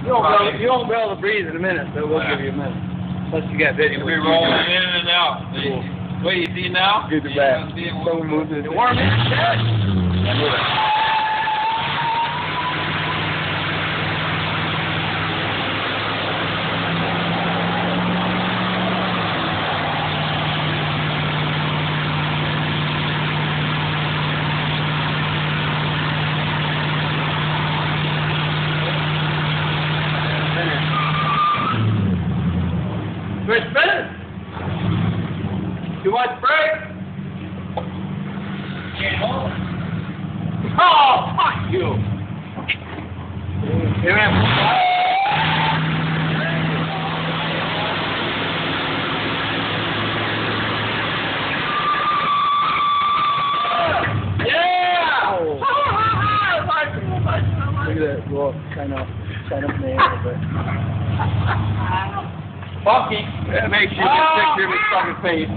You won't be able to breathe in a minute, so we'll give you a minute. Unless you got video. We're rolling in and out. Cool. What you see now? Good to bad. Someone moves it. Warm in, Dad? Quit spinning! Too much brake? Can't hold it. Oh, fuck you! Here I am. Yeah! Look at that, go up, kind of in the air a bit. Funky. That makes you get picture of his fucking face.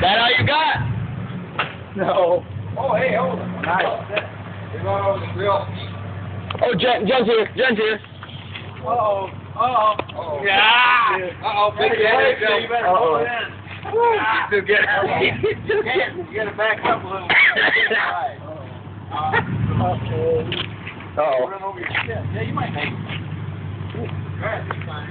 That all you got? No. Oh, hey, hold on. Nice. We're going over the grill. Oh, Jen's here. Jen's here. Uh-oh. Uh-oh. Uh-oh. Yeah. Uh-oh, big head. You better hold it in. Still get it. You got to back up a little bit. Uh-oh. Run over your shit. Yeah, you might make it. Alright, that's fine.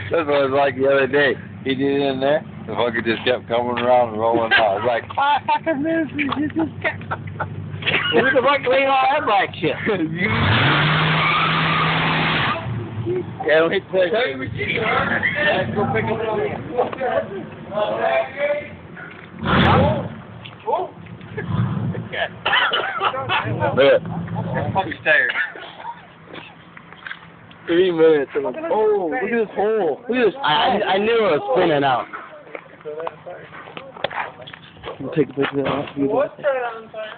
That's what it was like the other day. He did it in there. The fucker just kept coming around and rolling out. I was like, I fucking miss you. You just kept. Who's the fuck laying all that black shit? Yeah, don't hit the Tell you what you do. Let's go pick up Puppy's tired. 3 minutes. Oh, look at this hole. Look at this. I knew it was spinning out. We'll take a picture of that. What's that on fire?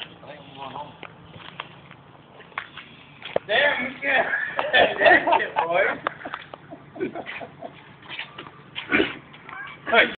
There you go. There's it, boys.